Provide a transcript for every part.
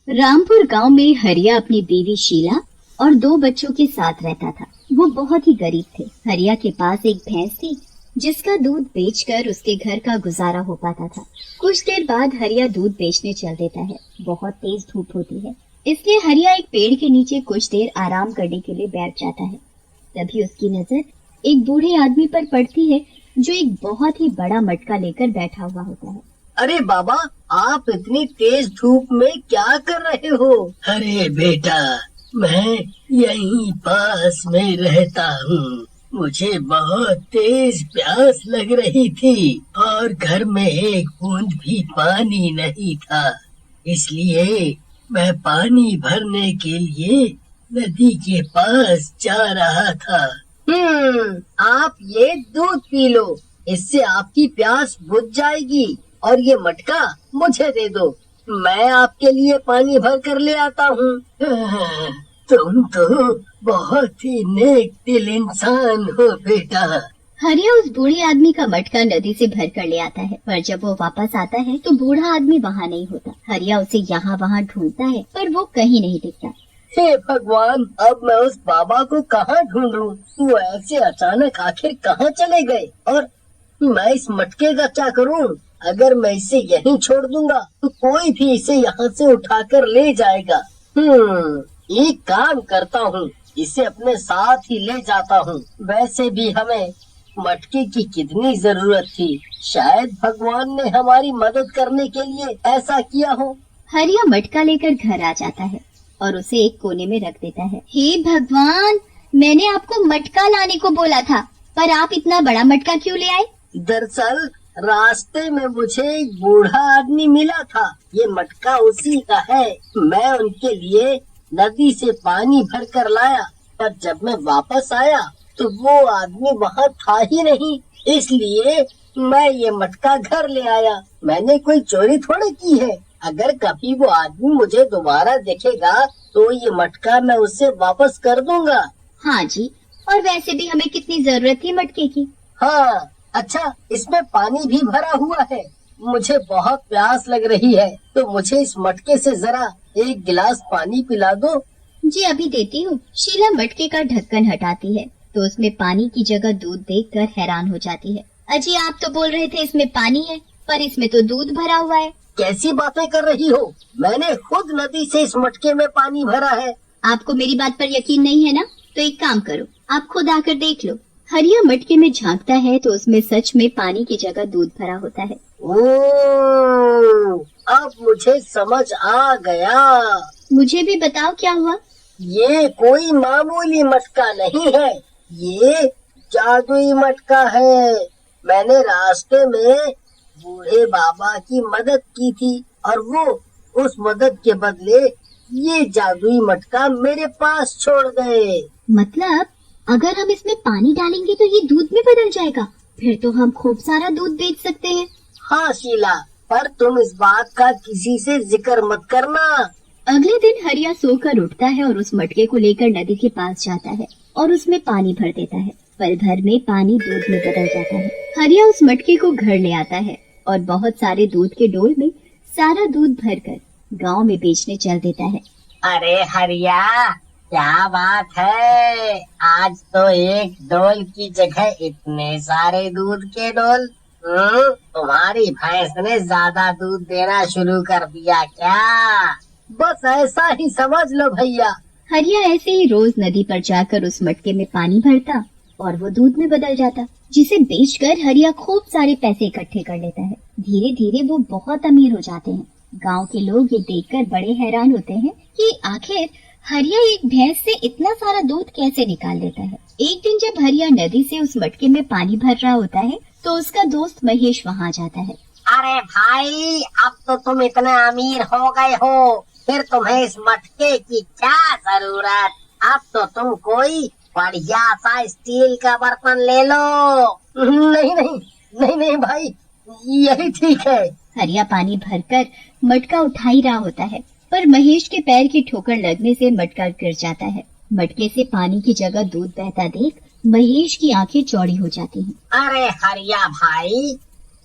रामपुर गांव में हरिया अपनी बीवी शीला और 2 बच्चों के साथ रहता था। वो बहुत ही गरीब थे। हरिया के पास एक भैंस थी जिसका दूध बेचकर उसके घर का गुजारा हो पाता था। कुछ देर बाद हरिया दूध बेचने चल देता है। बहुत तेज धूप होती है, इसलिए हरिया एक पेड़ के नीचे कुछ देर आराम करने के लिए बैठ जाता है। तभी उसकी नजर एक बूढ़े आदमी पर पड़ती है जो एक बहुत ही बड़ा मटका लेकर बैठा हुआ होता है। अरे बाबा, आप इतनी तेज धूप में क्या कर रहे हो? अरे बेटा, मैं यहीं पास में रहता हूँ। मुझे बहुत तेज प्यास लग रही थी और घर में एक बूंद भी पानी नहीं था, इसलिए मैं पानी भरने के लिए नदी के पास जा रहा था। आप ये दूध पी लो, इससे आपकी प्यास बुझ जाएगी। और ये मटका मुझे दे दो, मैं आपके लिए पानी भर कर ले आता हूँ। तुम तो बहुत ही नेक दिल इंसान हो बेटा। हरिया उस बूढ़े आदमी का मटका नदी से भर कर ले आता है, पर जब वो वापस आता है तो बूढ़ा आदमी वहाँ नहीं होता। हरिया उसे यहाँ वहाँ ढूंढता है पर वो कहीं नहीं दिखता। हे भगवान, अब मैं उस बाबा को कहाँ ढूंढूं? वो ऐसे अचानक आखिर कहाँ चले गए? और मैं इस मटके का क्या करूं? अगर मैं इसे यहीं छोड़ दूंगा तो कोई भी इसे यहाँ से उठाकर ले जाएगा। एक काम करता हूँ, इसे अपने साथ ही ले जाता हूँ। वैसे भी हमें मटके की कितनी जरूरत थी, शायद भगवान ने हमारी मदद करने के लिए ऐसा किया हो। हरिया मटका लेकर घर आ जाता है और उसे एक कोने में रख देता है। हे भगवान, मैंने आपको मटका लाने को बोला था, पर आप इतना बड़ा मटका क्यों ले आए? दरअसल रास्ते में मुझे एक बूढ़ा आदमी मिला था, ये मटका उसी का है। मैं उनके लिए नदी से पानी भर कर लाया, पर जब मैं वापस आया तो वो आदमी वहाँ था ही नहीं, इसलिए मैं ये मटका घर ले आया। मैंने कोई चोरी थोड़ी की है। अगर कभी वो आदमी मुझे दोबारा देखेगा तो ये मटका मैं उससे वापस कर दूंगा। हाँ जी, और वैसे भी हमें कितनी जरूरत थी मटके की। हाँ, अच्छा, इसमें पानी भी भरा हुआ है। मुझे बहुत प्यास लग रही है, तो मुझे इस मटके से जरा एक गिलास पानी पिला दो। जी अभी देती हूँ। शीला मटके का ढक्कन हटाती है तो उसमें पानी की जगह दूध देखकर हैरान हो जाती है। अजी, आप तो बोल रहे थे इसमें पानी है, पर इसमें तो दूध भरा हुआ है। कैसी बातें कर रही हो? मैंने खुद नदी से इस मटके में पानी भरा है। आपको मेरी बात पर यकीन नहीं है ना? तो एक काम करो, आप खुद आकर देख लो। हरिया मटके में झांकता है तो उसमें सच में पानी की जगह दूध भरा होता है। ओह, अब मुझे समझ आ गया। मुझे भी बताओ क्या हुआ? ये कोई मामूली मटका नहीं है, ये जादुई मटका है। मैंने रास्ते में बूढ़े बाबा की मदद की थी और वो उस मदद के बदले ये जादुई मटका मेरे पास छोड़ गए। मतलब अगर हम इसमें पानी डालेंगे तो ये दूध में बदल जाएगा, फिर तो हम खूब सारा दूध बेच सकते हैं। हाँ शीला, पर तुम इस बात का किसी से जिक्र मत करना। अगले दिन हरिया सोकर उठता है और उस मटके को लेकर नदी के पास जाता है और उसमें पानी भर देता है। पल भर में पानी दूध में बदल जाता है। हरिया उस मटके को घर ले आता है और बहुत सारे दूध के डोल में सारा दूध भरकर गांव में बेचने चल देता है। अरे हरिया, क्या बात है, आज तो एक डोल की जगह इतने सारे दूध के डोल। तुम्हारी भैंस ने ज्यादा दूध देना शुरू कर दिया क्या? बस ऐसा ही समझ लो भैया। हरिया ऐसे ही रोज नदी पर जाकर उस मटके में पानी भरता और वो दूध में बदल जाता, जिसे बेचकर हरिया खूब सारे पैसे इकट्ठे कर लेता है। धीरे धीरे वो बहुत अमीर हो जाते हैं। गांव के लोग ये देखकर बड़े हैरान होते हैं कि आखिर हरिया एक भैंस से इतना सारा दूध कैसे निकाल लेता है। एक दिन जब हरिया नदी से उस मटके में पानी भर रहा होता है तो उसका दोस्त महेश वहाँ जाता है। अरे भाई, अब तो तुम इतने अमीर हो गए हो, फिर तुम्हें इस मटके की क्या जरूरत? अब तो तुम कोई बढ़िया सा स्टील का बर्तन ले लो। नहीं नहीं नहीं नहीं भाई, यही ठीक है। हरिया पानी भरकर मटका उठा ही रहा होता है, पर महेश के पैर की ठोकर लगने से मटका गिर जाता है। मटके से पानी की जगह दूध बहता देख महेश की आंखें चौड़ी हो जाती हैं। अरे हरिया भाई,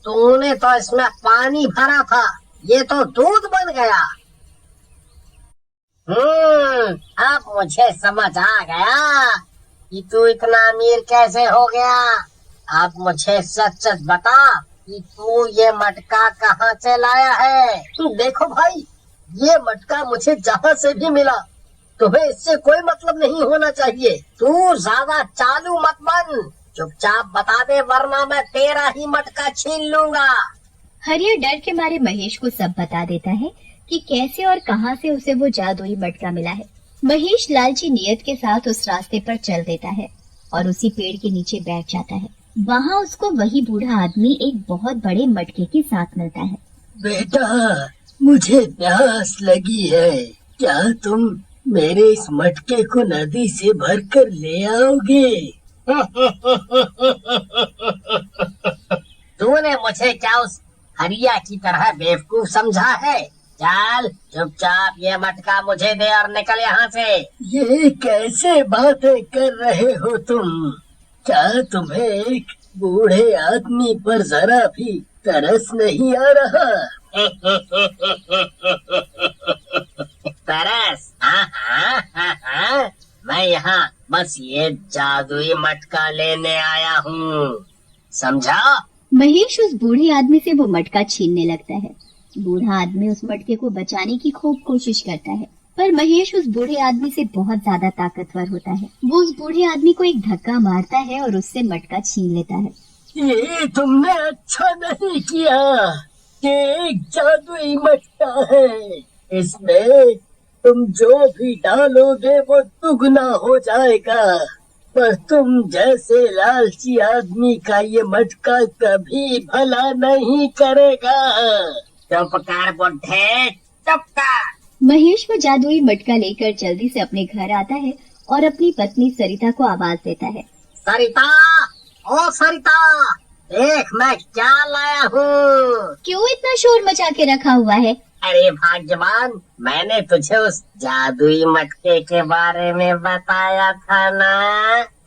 तूने तो इसमें पानी भरा था, ये तो दूध बन गया। अब मुझे समझ आ गया कि तू इतना अमीर कैसे हो गया। अब मुझे सच सच बता कि तू ये मटका कहाँ से लाया है। देखो भाई, ये मटका मुझे जहाँ से भी मिला, तुम्हें इससे कोई मतलब नहीं होना चाहिए। तू ज्यादा चालू मत बन, चुपचाप बता दे वरना मैं तेरा ही मटका छीन लूंगा। हरिया डर के मारे महेश को सब बता देता है कि कैसे और कहां से उसे वो जादुई मटका मिला है। महेश लालची नियत के साथ उस रास्ते पर चल देता है और उसी पेड़ के नीचे बैठ जाता है। वहां उसको वही बूढ़ा आदमी एक बहुत बड़े मटके के साथ मिलता है। बेटा, मुझे प्यास लगी है, क्या तुम मेरे इस मटके को नदी से भरकर ले आओगे? तूने मुझे क्या उस हरिया की तरह बेवकूफ समझा है? चल चुपचाप ये मटका मुझे दे और निकल यहाँ से। ये कैसे बातें कर रहे हो तुम? क्या तुम्हें एक बूढ़े आदमी पर जरा भी तरस नहीं आ रहा? तरस? हाँ, मैं यहाँ बस ये जादुई मटका लेने आया हूँ, समझा? महेश उस बूढ़े आदमी से वो मटका छीनने लगता है। बूढ़ा आदमी उस मटके को बचाने की खूब कोशिश करता है, पर महेश उस बूढ़े आदमी से बहुत ज्यादा ताकतवर होता है। वो उस बूढ़े आदमी को एक धक्का मारता है और उससे मटका छीन लेता है। ये तुमने अच्छा नहीं किया, ये एक जादुई मटका है, इसमें तुम जो भी डालोगे वो दुगना हो जाएगा, पर तुम जैसे लालची आदमी का ये मटका कभी भला नहीं करेगा। चुप कर बुड्ढे, चुप कर। महेश वो जादुई मटका लेकर जल्दी से अपने घर आता है और अपनी पत्नी सरिता को आवाज देता है। सरिता, ओ सरिता, देख मैं क्या लाया हूँ। क्यों इतना शोर मचा के रखा हुआ है? अरे भाग्यवान, मैंने तुझे उस जादुई मटके के बारे में बताया था ना।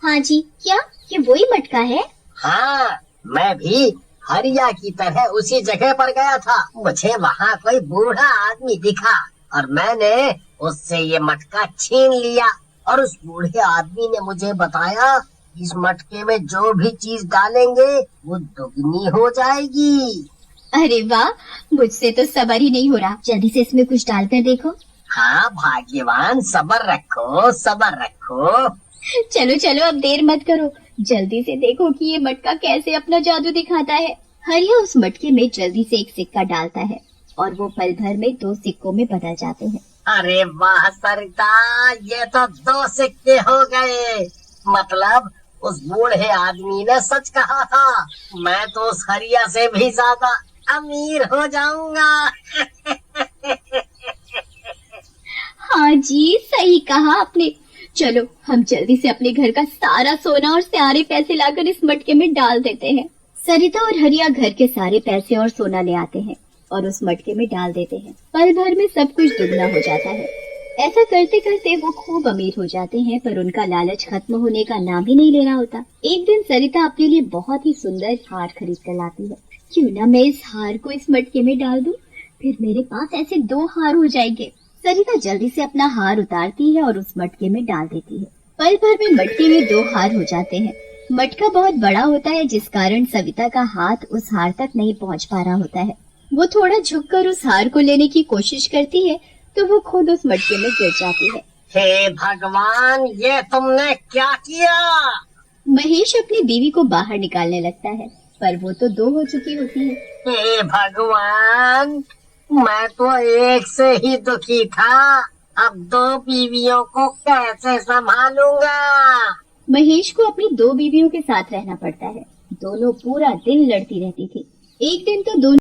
हाँ जी, क्या ये वही मटका है? हाँ, मैं भी हरिया की तरह उसी जगह पर गया था। मुझे वहाँ कोई बूढ़ा आदमी दिखा और मैंने उससे ये मटका छीन लिया, और उस बूढ़े आदमी ने मुझे बताया इस मटके में जो भी चीज डालेंगे वो दुगनी हो जाएगी। अरे वाह, मुझसे तो सबर ही नहीं हो रहा, जल्दी से इसमें कुछ डालकर देखो। हाँ भाग्यवान, सबर रखो, सबर रखो। चलो चलो, अब देर मत करो, जल्दी से देखो कि ये मटका कैसे अपना जादू दिखाता है। हरिया उस मटके में जल्दी से एक सिक्का डालता है और वो पल भर में 2 सिक्कों में बदल जाते हैं। अरे वाह सरिता, ये तो 2 सिक्के हो गए। मतलब उस बूढ़े आदमी ने सच कहा था, मैं तो उस हरिया से भी ज्यादा अमीर हो जाऊंगा। हाँ जी, सही कहा आपने। चलो हम जल्दी से अपने घर का सारा सोना और सारे पैसे लाकर इस मटके में डाल देते हैं। सरिता और हरिया घर के सारे पैसे और सोना ले आते हैं और उस मटके में डाल देते हैं। पल भर में सब कुछ दुगना हो जाता है। ऐसा करते करते वो खूब अमीर हो जाते हैं, पर उनका लालच खत्म होने का नाम ही नहीं ले रहा होता। एक दिन सरिता अपने लिए बहुत ही सुंदर हार खरीद कर लाती है। क्यों ना मैं इस हार को इस मटके में डाल दूं, फिर मेरे पास ऐसे 2 हार हो जाएंगे। सरिता जल्दी से अपना हार उतारती है और उस मटके में डाल देती है। पल भर में मटके में 2 हार हो जाते हैं। मटका बहुत बड़ा होता है, जिस कारण सविता का हाथ उस हार तक नहीं पहुंच पा रहा होता है। वो थोड़ा झुककर उस हार को लेने की कोशिश करती है तो वो खुद उस मटके में गिर जाती है। हे भगवान, ये तुमने क्या किया? महेश अपनी बीवी को बाहर निकालने लगता है, पर वो तो 2 हो चुकी होती है। हे भगवान, मैं तो एक से ही दुखी था, अब 2 बीवियों को कैसे संभालूंगा? महेश को अपनी 2 बीवियों के साथ रहना पड़ता है। दोनों पूरा दिन लड़ती रहती थी। एक दिन तो दोनों